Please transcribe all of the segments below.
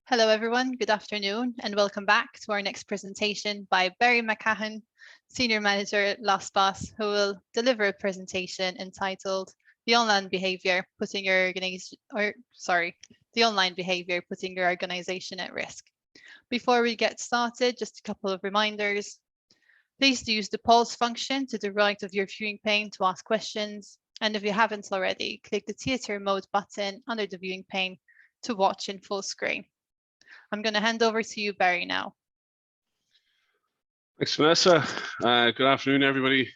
Hello everyone, good afternoon and welcome back to our next presentation by Barry McMahon, Senior Manager at Lastpass, who will deliver a presentation entitled The Online Behaviour Putting Your Organization at Risk. Before we get started, just a couple of reminders. Please use the pause function to the right of your viewing pane to ask questions. And if you haven't already, click the theatre mode button under the viewing pane to watch in full screen. I'm going to hand over to you, Barry, now. Thanks, Vanessa. Good afternoon, everybody.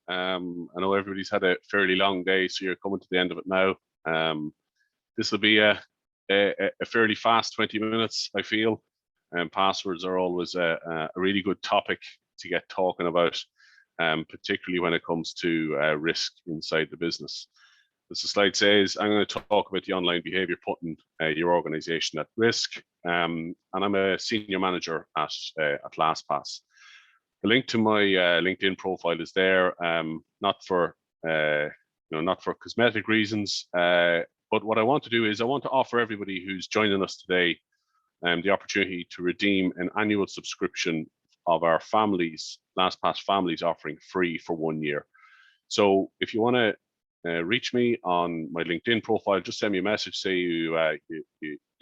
I know everybody's had a fairly long day, so you're coming to the end of it now. This will be a fairly fast 20 minutes, I feel. Passwords are always a really good topic to get talking about, particularly when it comes to risk inside the business. As the slide says, I'm going to talk about the online behaviour putting your organisation at risk, and I'm a senior manager at Lastpass. The link to my LinkedIn profile is there, not for cosmetic reasons, but what I want to do is I want to offer everybody who's joining us today the opportunity to redeem an annual subscription of our families, Lastpass families offering free for 1 year. So if you want to reach me on my LinkedIn profile, just send me a message, say you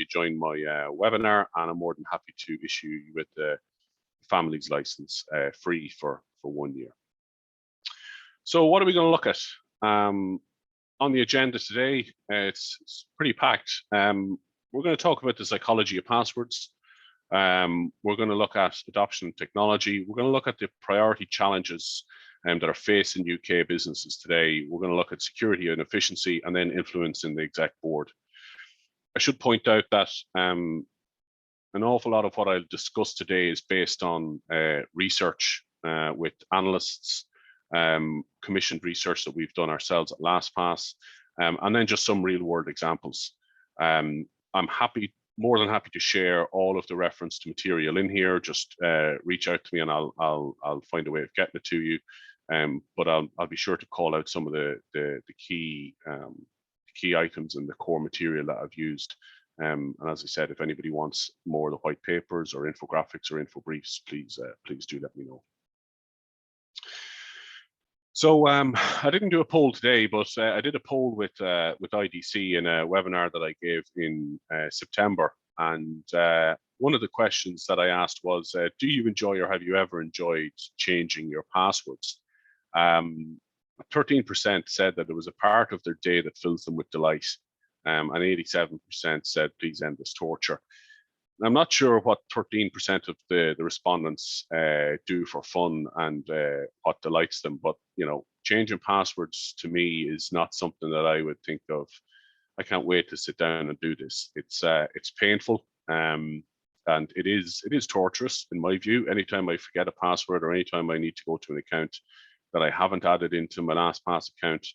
joined my webinar, and I'm more than happy to issue you with the family's license free for 1 year. So what are we going to look at? On the agenda today, it's pretty packed. We're going to talk about the psychology of passwords. We're going to look at adoption of technology. We're going to look at the priority challenges that are facing UK businesses today. We're going to look at security and efficiency, and then influencing the exec board. I should point out that an awful lot of what I'll discuss today is based on research with analysts, commissioned research that we've done ourselves at Lastpass, and then just some real world examples. I'm more than happy to share all of the reference to material in here. Just reach out to me and I'll find a way of getting it to you. But I'll be sure to call out some of the key items in the core material that I've used. And as I said, if anybody wants more of the white papers or infographics or info briefs, please do let me know. So I didn't do a poll today, but I did a poll with IDC in a webinar that I gave in September. And one of the questions that I asked was, do you enjoy or have you ever enjoyed changing your passwords? 13% said that it was a part of their day that fills them with delight. And 87% said, please end this torture. I'm not sure what 13% of the respondents do for fun and what delights them, but changing passwords to me is not something that I would think of. I can't wait to sit down and do this. It's painful, and it is torturous in my view. Anytime I forget a password or anytime I need to go to an account that I haven't added into my Lastpass account,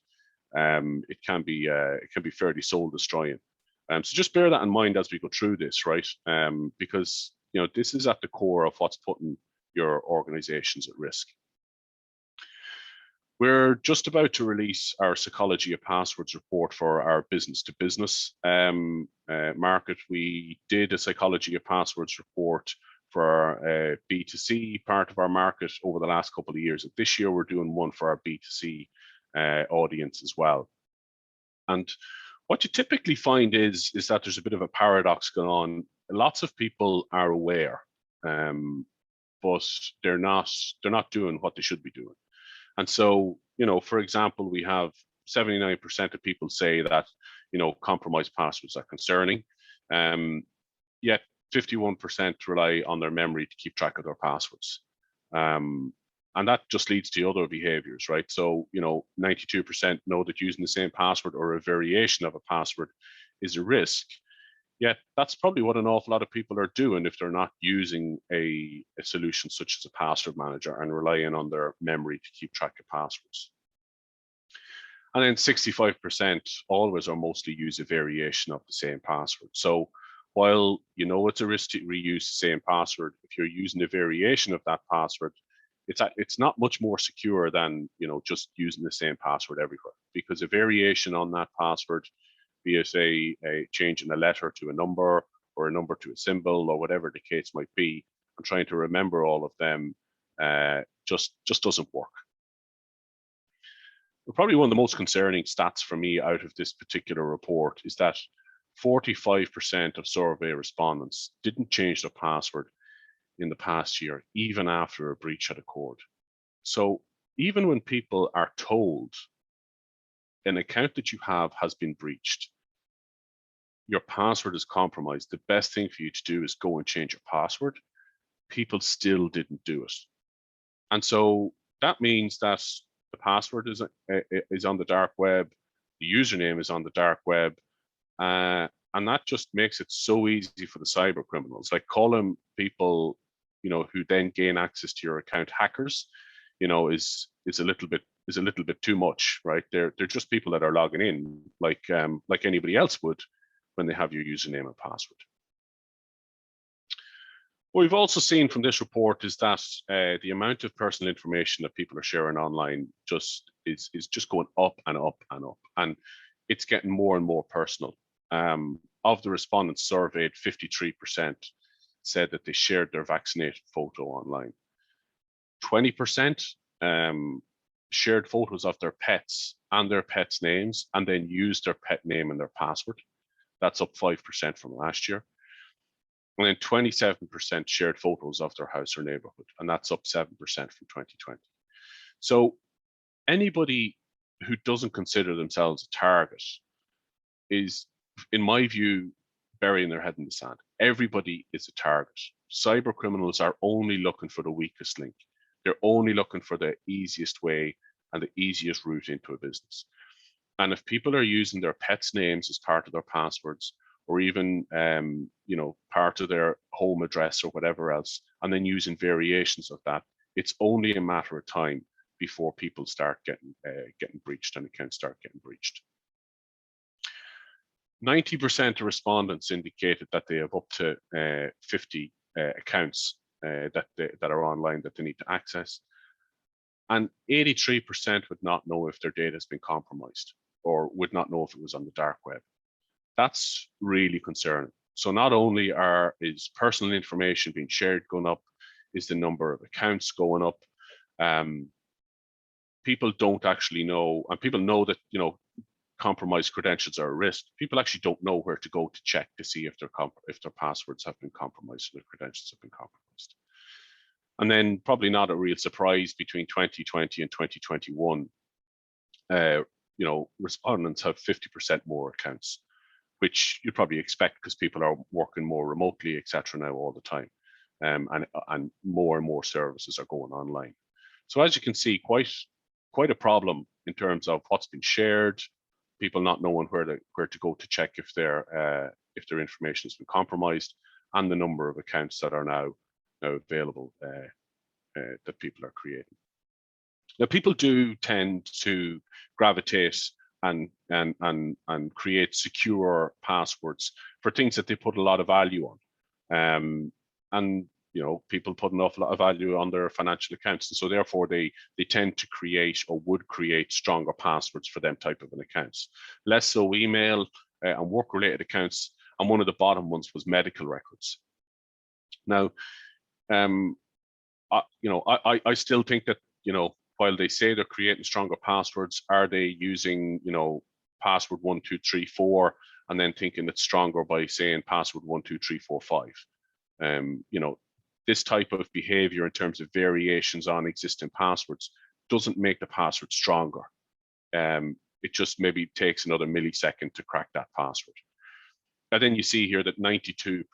it can be fairly soul destroying. So just bear that in mind as we go through this, right? Because this is at the core of what's putting your organizations at risk. We're just about to release our Psychology of Passwords report for our business-to-business market. We did a Psychology of Passwords report for our B2C part of our market over the last couple of years. This year, we're doing one for our B2C audience as well. And what you typically find is that there's a bit of a paradox going on. Lots of people are aware, but they're not doing what they should be doing. And so, for example, we have 79% of people say that, compromised passwords are concerning, yet 51% rely on their memory to keep track of their passwords. And that just leads to other behaviors, right? So, 92% know that using the same password or a variation of a password is a risk. Yet that's probably what an awful lot of people are doing if they're not using a solution such as a password manager and relying on their memory to keep track of passwords. And then 65% always or mostly use a variation of the same password. So while it's a risk to reuse the same password, if you're using a variation of that password, it's not much more secure than just using the same password everywhere, because a variation on that password, be it a change in a letter to a number or a number to a symbol or whatever the case might be, and trying to remember all of them just doesn't work. Probably one of the most concerning stats for me out of this particular report is that 45% of survey respondents didn't change their password in the past year, even after a breach had occurred. So even when people are told an account that you have has been breached, your password is compromised, the best thing for you to do is go and change your password, people still didn't do it. And so that means that the password is on the dark web, the username is on the dark web, and that just makes it so easy for the cyber criminals. Like calling people, who then gain access to your account hackers, is a little bit too much, right? They're just people that are logging in like anybody else would when they have your username and password. What we've also seen from this report is that the amount of personal information that people are sharing online is just going up and up and up, and it's getting more and more personal. Of the respondents surveyed, 53% said that they shared their vaccinated photo online. 20% shared photos of their pets and their pets' names, and then used their pet name and their password. That's up 5% from last year. And then 27% shared photos of their house or neighborhood, and that's up 7% from 2020. So anybody who doesn't consider themselves a target is, in my view, burying their head in the sand. Everybody is a target. Cyber criminals are only looking for the weakest link. They're only looking for the easiest way and the easiest route into a business. And if people are using their pets' names as part of their passwords, or even part of their home address or whatever else, and then using variations of that, it's only a matter of time before people start getting breached and accounts start getting breached. 90% of respondents indicated that they have up to 50 accounts that are online that they need to access, and 83% would not know if their data has been compromised or would not know if it was on the dark web. That's really concerning. So not only is personal information being shared going up, is the number of accounts going up. People don't actually know, and people know that compromised credentials are a risk. People actually don't know where to go to check to see if their passwords have been compromised or their credentials have been compromised. And then, probably not a real surprise, between 2020 and 2021, respondents have 50% more accounts, which you'd probably expect because people are working more remotely, etc. now all the time, and more services are going online. So as you can see, quite a problem in terms of what's been shared, people not knowing where to go to check if their information has been compromised, and the number of accounts that are now available that people are creating. Now, people do tend to gravitate and create secure passwords for things that they put a lot of value on, and people put an awful lot of value on their financial accounts, and so therefore they tend to create or would create stronger passwords for them type of an accounts. Less so email and work related accounts, and one of the bottom ones was medical records. Now, I still think that while they say they're creating stronger passwords, are they using password 1 2 3 4 and then thinking it's stronger by saying password 1 2 3 4 5? This type of behavior in terms of variations on existing passwords doesn't make the password stronger. It just maybe takes another millisecond to crack that password. And then you see here that 92%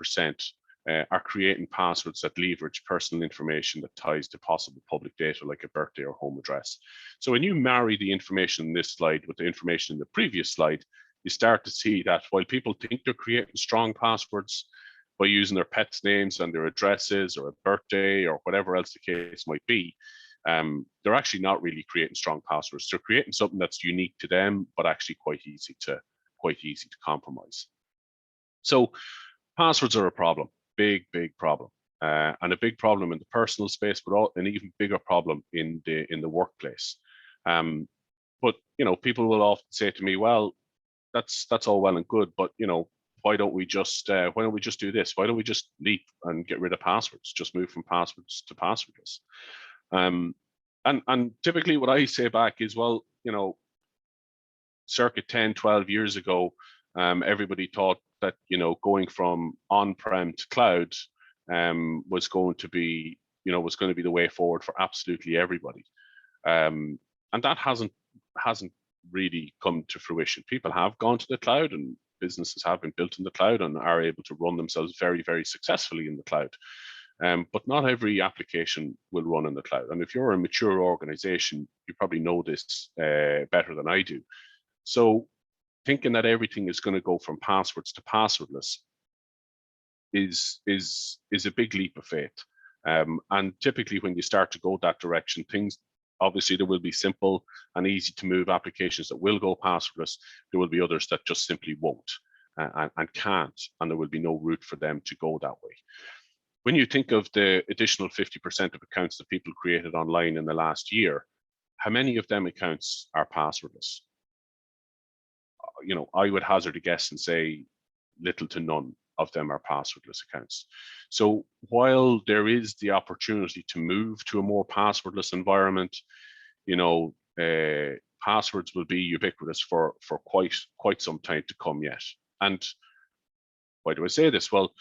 are creating passwords that leverage personal information that ties to possible public data like a birthday or home address. So when you marry the information in this slide with the information in the previous slide, you start to see that while people think they're creating strong passwords by using their pets' names and their addresses or a birthday or whatever else the case might be, they're actually not really creating strong passwords. They're creating something that's unique to them, but actually quite easy to compromise. So passwords are a problem, big problem, and a big problem in the personal space, but an even bigger problem in the workplace. But people will often say to me, "Well, that's all well and good, but why don't we just do this? Why don't we just leap and get rid of passwords? Just move from passwords to passwordless. And typically what I say back is, well, circa 10, 12 years ago, everybody thought that, going from on-prem to cloud was going to be the way forward for absolutely everybody. And that hasn't really come to fruition. People have gone to the cloud, and businesses have been built in the cloud and are able to run themselves very, very successfully in the cloud. But not every application will run in the cloud. And if you're a mature organization, you probably know this better than I do. So thinking that everything is going to go from passwords to passwordless is a big leap of faith. And typically when you start to go that direction, obviously there will be simple and easy to move applications that will go passwordless. There will be others that just simply won't and can't, and there will be no route for them to go that way. When you think of the additional 50% of accounts that people created online in the last year, how many of them accounts are passwordless? I would hazard a guess and say little to none of them are passwordless accounts. So while there is the opportunity to move to a more passwordless environment, passwords will be ubiquitous for quite some time to come yet. And why do I say this? Well,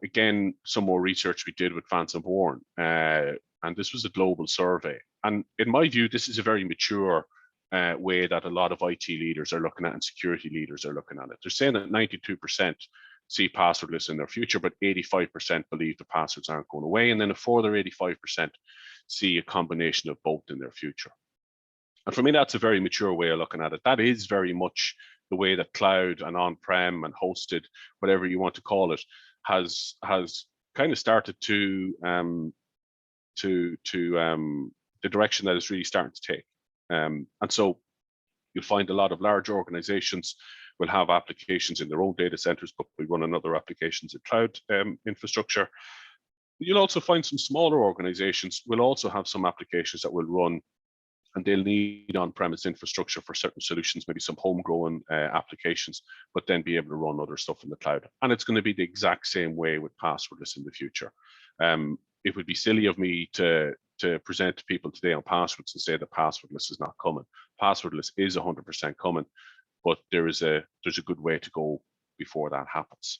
again, some more research we did with Vance and Warren, and this was a global survey. And in my view, this is a very mature way that a lot of IT leaders are looking at and security leaders are looking at it. They're saying that 92% see passwordless in their future, but 85% believe the passwords aren't going away. And then a further 85% see a combination of both in their future. And for me, that's a very mature way of looking at it. That is very much the way that cloud and on-prem and hosted, whatever you want to call it, has kind of started to the direction that it's really starting to take. And so you'll find a lot of large organizations will have applications in their own data centers, but we run other applications in cloud infrastructure. You'll also find some smaller organizations will also have some applications that will run, and they'll need on-premise infrastructure for certain solutions, maybe some homegrown applications, but then be able to run other stuff in the cloud. And it's going to be the exact same way with passwordless in the future. It would be silly of me to present to people today on passwords and say that passwordless is not coming. Passwordless is 100% coming, but there's a good way to go before that happens.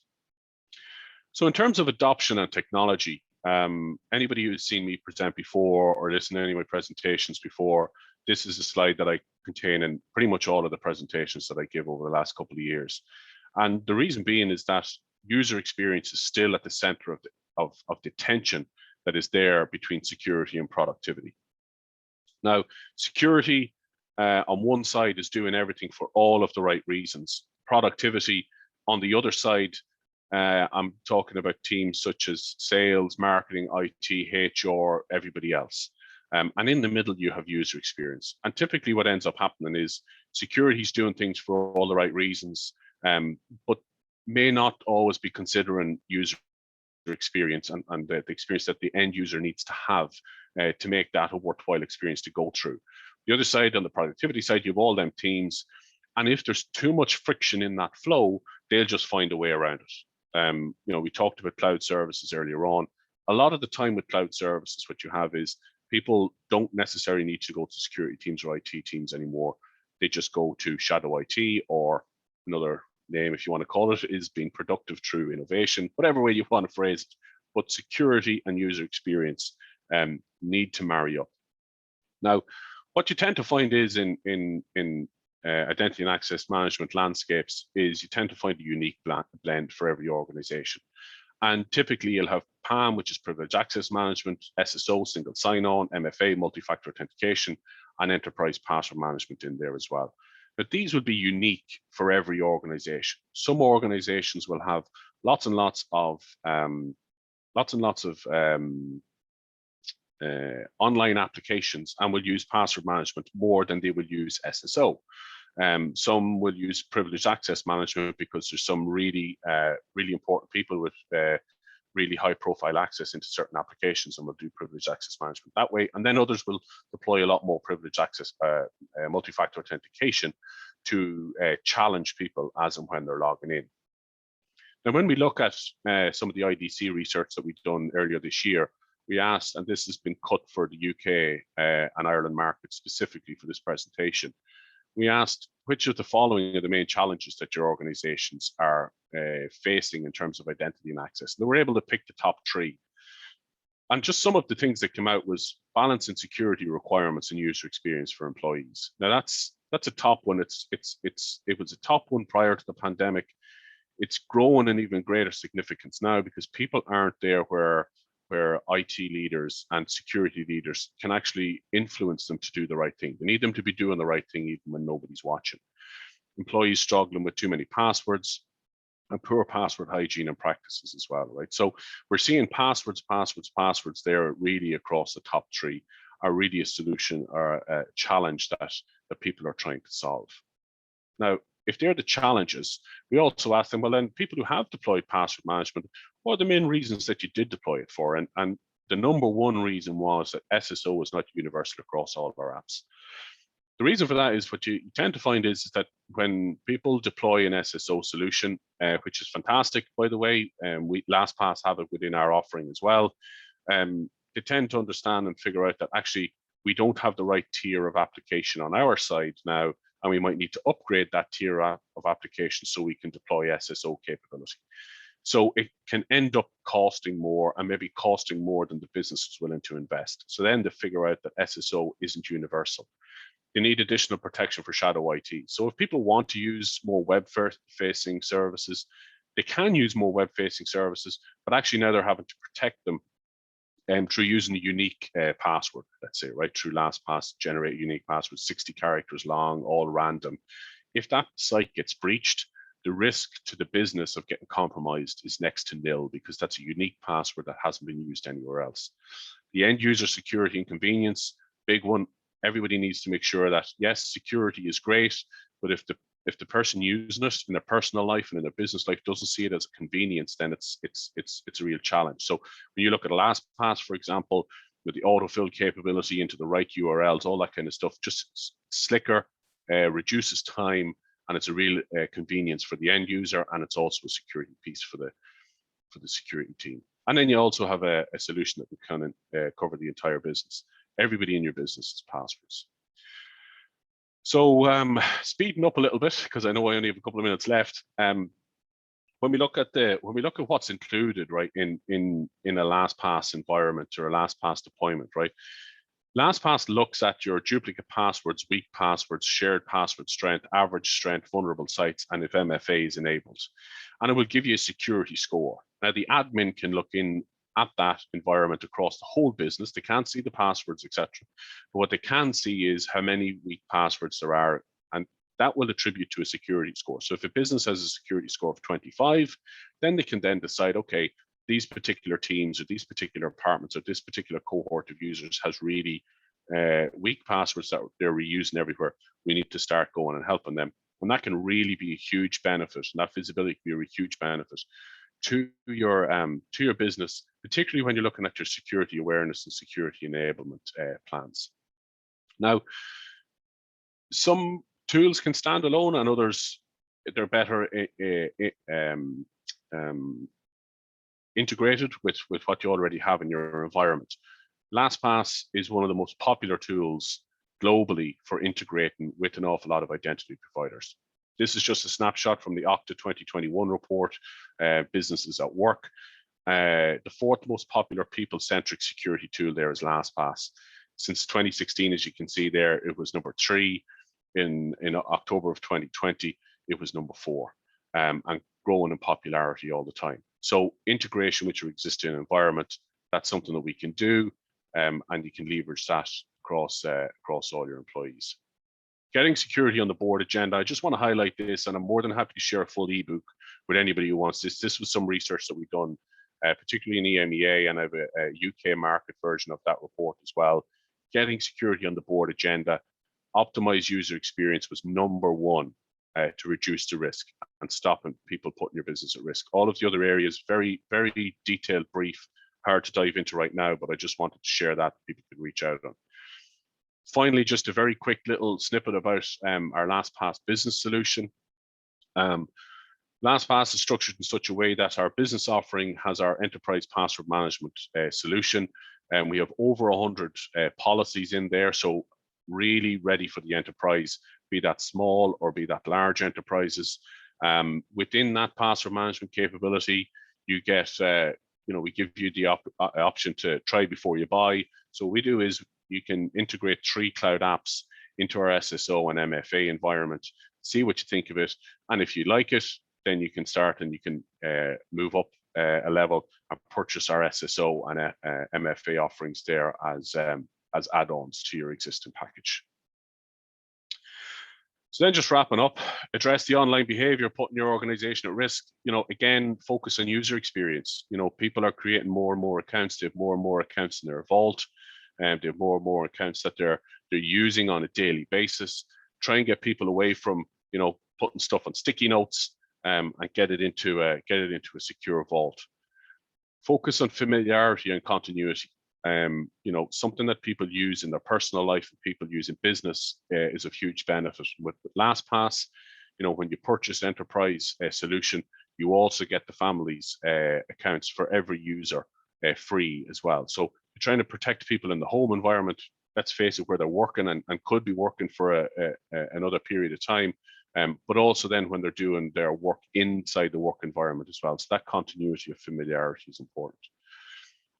So in terms of adoption and technology, anybody who's seen me present before or listened to any of my presentations before, this is a slide that I contain in pretty much all of the presentations that I give over the last couple of years. And the reason being is that user experience is still at the center of the tension that is there between security and productivity. Now, security on one side is doing everything for all of the right reasons. Productivity on the other side, I'm talking about teams such as sales, marketing, IT, HR, everybody else. And in the middle, you have user experience. And typically what ends up happening is security is doing things for all the right reasons, but may not always be considering user experience and the experience that the end user needs to have to make that a worthwhile experience to go through. The other side, on the productivity side, you have all them teams. And if there's too much friction in that flow, they'll just find a way around it. We talked about cloud services earlier on. A lot of the time with cloud services, what you have is people don't necessarily need to go to security teams or IT teams anymore. They just go to shadow IT, or another name, if you want to call it, is being productive through innovation, whatever way you want to phrase it. But security and user experience need to marry up. Now, what you tend to find is in identity and access management landscapes is you tend to find a unique blend for every organization. And typically you'll have PAM, which is privileged access management, SSO, single sign-on, MFA, multi-factor authentication, and enterprise password management in there as well. But these will be unique for every organization. Some organizations will have lots and lots of online applications and will use password management more than they will use SSO. Some will use privileged access management because there's some really important people with really high profile access into certain applications and will do privileged access management that way. And then others will deploy a lot more privileged access, multi-factor authentication to challenge people as and when they're logging in. Now, when we look at some of the IDC research that we've done earlier this year, we asked, and this has been cut for the UK and Ireland market specifically for this presentation, we asked which of the following are the main challenges that your organizations are facing in terms of identity and access. And they were able to pick the top 3. And just some of the things that came out was balancing security requirements and user experience for employees. Now that's a top one. It was a top one prior to the pandemic. It's growing in even greater significance now because people aren't there where IT leaders and security leaders can actually influence them to do the right thing. They need them to be doing the right thing even when nobody's watching. Employees struggling with too many passwords and poor password hygiene and practices as well, right? So we're seeing passwords there really across the top 3 are really a solution or a challenge that people are trying to solve. Now, if they're the challenges, we also ask them, well, then people who have deployed password management, what are the main reasons that you did deploy it for? And the number 1 reason was that SSO is not universal across all of our apps. The reason for that is what you tend to find is that when people deploy an SSO solution, which is fantastic, by the way, we Lastpass have it within our offering as well, they tend to understand and figure out that actually we don't have the right tier of application on our side now, and we might need to upgrade that tier of application so we can deploy SSO capability. So it can end up costing more and maybe costing more than the business is willing to invest. So then they figure out that SSO isn't universal. They need additional protection for shadow IT. So if people want to use more web-facing services, they can use more web-facing services, but actually now they're having to protect them through using a unique password, let's say, right? Through Lastpass, generate a unique password, 60 characters long, all random. If that site gets breached, the risk to the business of getting compromised is next to nil because that's a unique password that hasn't been used anywhere else. The end user security and convenience, big one. Everybody needs to make sure that, yes, security is great, but if the person using it in their personal life and in their business life doesn't see it as a convenience, then it's a real challenge. So when you look at a LastPass, for example, with the autofill capability into the right URLs, all that kind of stuff, just slicker, reduces time, and it's a real convenience for the end user, and it's also a security piece for the security team. And then you also have a solution that can cover the entire business. Everybody in your business has passwords. So speeding up a little bit because I know I only have a couple of minutes left. When we look at what's included, right, in a LastPass environment or a LastPass deployment, right? LastPass looks at your duplicate passwords, weak passwords, shared password strength, average strength, vulnerable sites, and if MFA is enabled. And it will give you a security score. Now, the admin can look in at that environment across the whole business. They can't see the passwords, etc. But what they can see is how many weak passwords there are, and that will attribute to a security score. So if a business has a security score of 25, then they can then decide, okay, these particular teams or these particular departments or this particular cohort of users has really weak passwords that they're reusing everywhere. We need to start going and helping them. And that can really be a huge benefit. And that visibility can be a huge benefit to your business, particularly when you're looking at your security awareness and security enablement plans. Now, some tools can stand alone, and others they're better integrated with what you already have in your environment. LastPass is one of the most popular tools globally for integrating with an awful lot of identity providers. This is just a snapshot from the Okta 2021 report, Businesses at Work. The 4th most popular people-centric security tool there is LastPass. Since 2016, as you can see there, it was number 3. In October of 2020, it was number 4, and growing in popularity all the time. So integration with your existing environment, that's something that we can do, and you can leverage that across all your employees. Getting security on the board agenda, I just want to highlight this, and I'm more than happy to share a full ebook with anybody who wants this. This was some research that we've done, particularly in EMEA, and I have a UK market version of that report as well. Getting security on the board agenda, optimize user experience was number 1 to reduce the risk and stopping people putting your business at risk. All of the other areas, very, very detailed brief, hard to dive into right now, but I just wanted to share that people could reach out on. Finally, just a very quick little snippet about our LastPass business solution. LastPass is structured in such a way that our business offering has our enterprise password management solution, and we have over 100 policies in there. So really ready for the enterprise, be that small or be that large enterprises. Within that password management capability, you get, we give you the option to try before you buy. So what we do is you can integrate 3 cloud apps into our SSO and MFA environment, see what you think of it. And if you like it, then you can start and you can move up a level and purchase our SSO and MFA offerings there as add-ons to your existing package. So then just wrapping up, address the online behavior putting your organization at risk. Again, focus on user experience. People are creating more and more accounts. They have more and more accounts in their vault, and they have more and more accounts that they're using on a daily basis. Try and get people away from putting stuff on sticky notes, and get it into a secure vault. Focus on familiarity and continuity. Something that people use in their personal life and people use in business is of huge benefit. With Lastpass, when you purchase enterprise solution, you also get the family's accounts for every user free as well. So you're trying to protect people in the home environment, let's face it, where they're working and could be working for another period of time. But also then when they're doing their work inside the work environment as well. So that continuity of familiarity is important.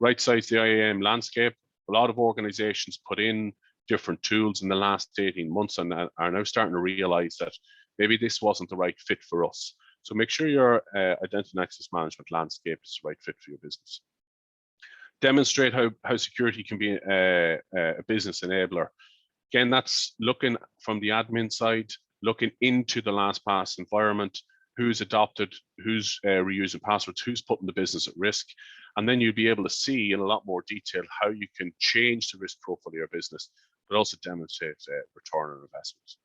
Right size the IAM landscape. A lot of organizations put in different tools in the last 18 months and are now starting to realize that maybe this wasn't the right fit for us. So make sure your identity and access management landscape is the right fit for your business. Demonstrate how security can be a business enabler. Again, that's looking from the admin side, looking into the LastPass environment, who's adopted, who's reusing passwords, who's putting the business at risk. And then you'll be able to see in a lot more detail how you can change the risk profile of your business, but also demonstrate return on investment.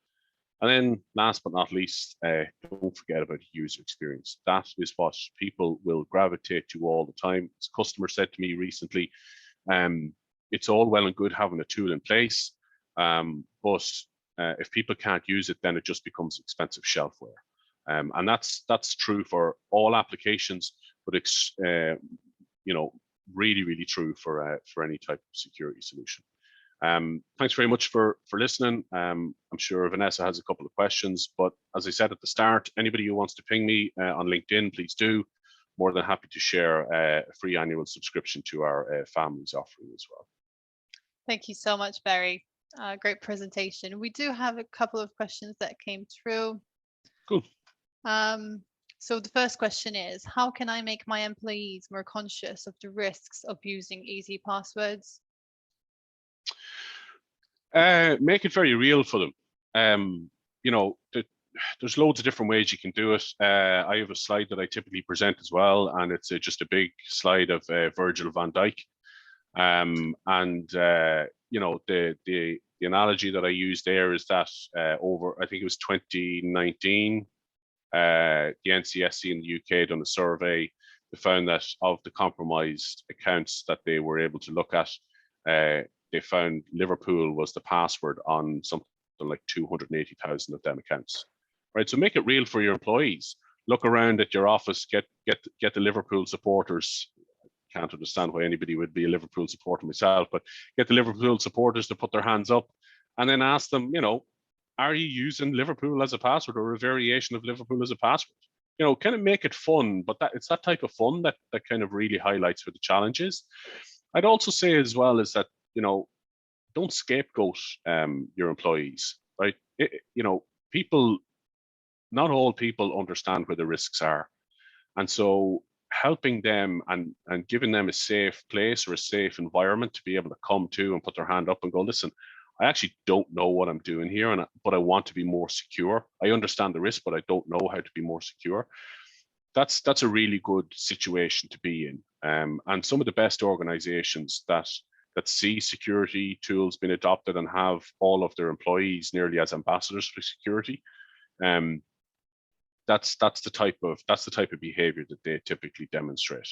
And then last but not least, don't forget about user experience. That is what people will gravitate to all the time. As a customer said to me recently, it's all well and good having a tool in place, but if people can't use it, then it just becomes expensive shelfware. And that's true for all applications, but it's really, really true for any type of security solution. Thanks very much for listening. I'm sure Vanessa has a couple of questions, but as I said at the start, anybody who wants to ping me on LinkedIn, please do. More than happy to share a free annual subscription to our families offering as well. Thank you so much, Barry. Great presentation. We do have a couple of questions that came through. Cool. So the first question is, how can I make my employees more conscious of the risks of using easy passwords? Make it very real for them. There's loads of different ways you can do it. I have a slide that I typically present as well, and it's just a big slide of Virgil van Dijk. The analogy that I use there is that over, I think it was 2019, the NCSC in the UK done a survey. They found that of the compromised accounts that they were able to look at, they found Liverpool was the password on something like 280,000 of them accounts. Right, so make it real for your employees. Look around at your office, get the Liverpool supporters. Can't understand why anybody would be a Liverpool supporter myself, but get the Liverpool supporters to put their hands up and then ask them, are you using Liverpool as a password or a variation of Liverpool as a password? Kind of make it fun, but it's that type of fun that kind of really highlights where the challenge is. I'd also say as well is that, don't scapegoat your employees, right? People, not all people understand where the risks are. And so helping them and giving them a safe place or a safe environment to be able to come to and put their hand up and go, listen, I actually don't know what I'm doing here, but I want to be more secure. I understand the risk, but I don't know how to be more secure. That's a really good situation to be in. And some of the best organizations that see security tools being adopted and have all of their employees nearly as ambassadors for security, that's the type of behavior that they typically demonstrate.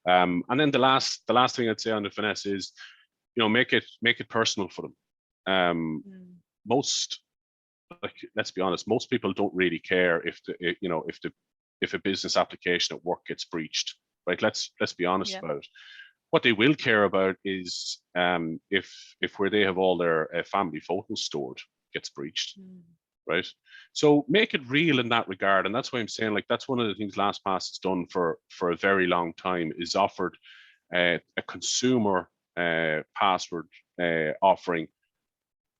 And then the last thing I'd say on the finesse is, make it personal for them. Let's be honest, most people don't really care if the if a business application at work gets breached, right? Let's be honest Yeah. about it. What they will care about is if where they have all their family photos stored gets breached, right? So make it real in that regard, and that's why I'm saying, like, that's one of the things LastPass has done for a very long time, is offered a consumer password offering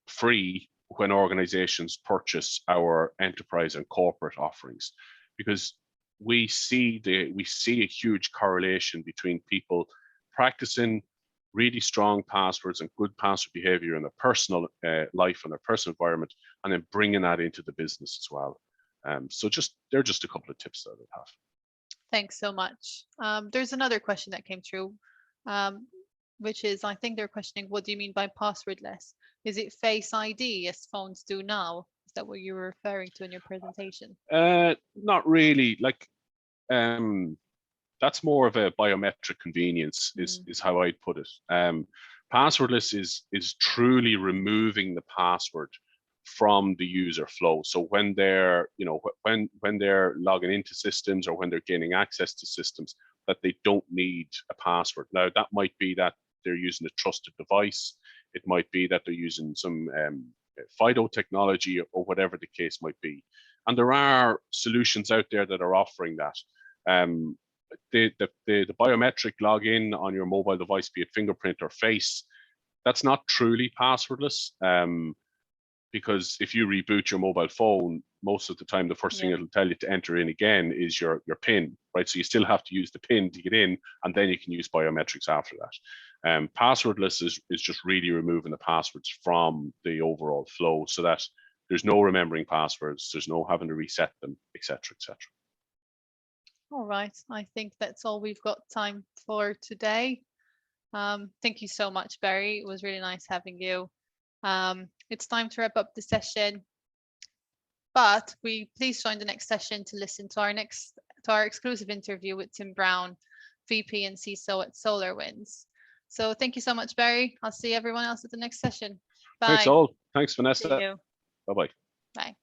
free when organizations purchase our enterprise and corporate offerings, because we see a huge correlation between people practicing really strong passwords and good password behavior in their personal life and their personal environment, and then bringing that into the business as well. So they're just a couple of tips that I have. Thanks so much. There's another question that came through, which is, I think they're questioning, what do you mean by passwordless? Is it Face ID as phones do now? Is that what you were referring to in your presentation? Not really. Like, that's more of a biometric convenience, is how I'd put it. Passwordless is truly removing the password from the user flow. So when they're, when they're logging into systems, or when they're gaining access to systems, that they don't need a password. Now, that might be that they're using a trusted device. It might be that they're using some FIDO technology, or whatever the case might be. And there are solutions out there that are offering that. The biometric login on your mobile device, be it fingerprint or face, that's not truly passwordless, because if you reboot your mobile phone, most of the time the first thing it'll tell you to enter in again is your PIN, right? So you still have to use the PIN to get in, and then you can use biometrics after that. Passwordless is just really removing the passwords from the overall flow, so that there's no remembering passwords, there's no having to reset them, etc., etc. All right, I think that's all we've got time for today. Thank you so much, Barry. It was really nice having you. It's time to wrap up the session, but please join the next session to listen to our exclusive interview with Tim Brown, VP and CISO at SolarWinds. So thank you so much, Barry. I'll see everyone else at the next session. Bye. Thanks all. Thanks, Vanessa. See you. Bye-bye. Bye.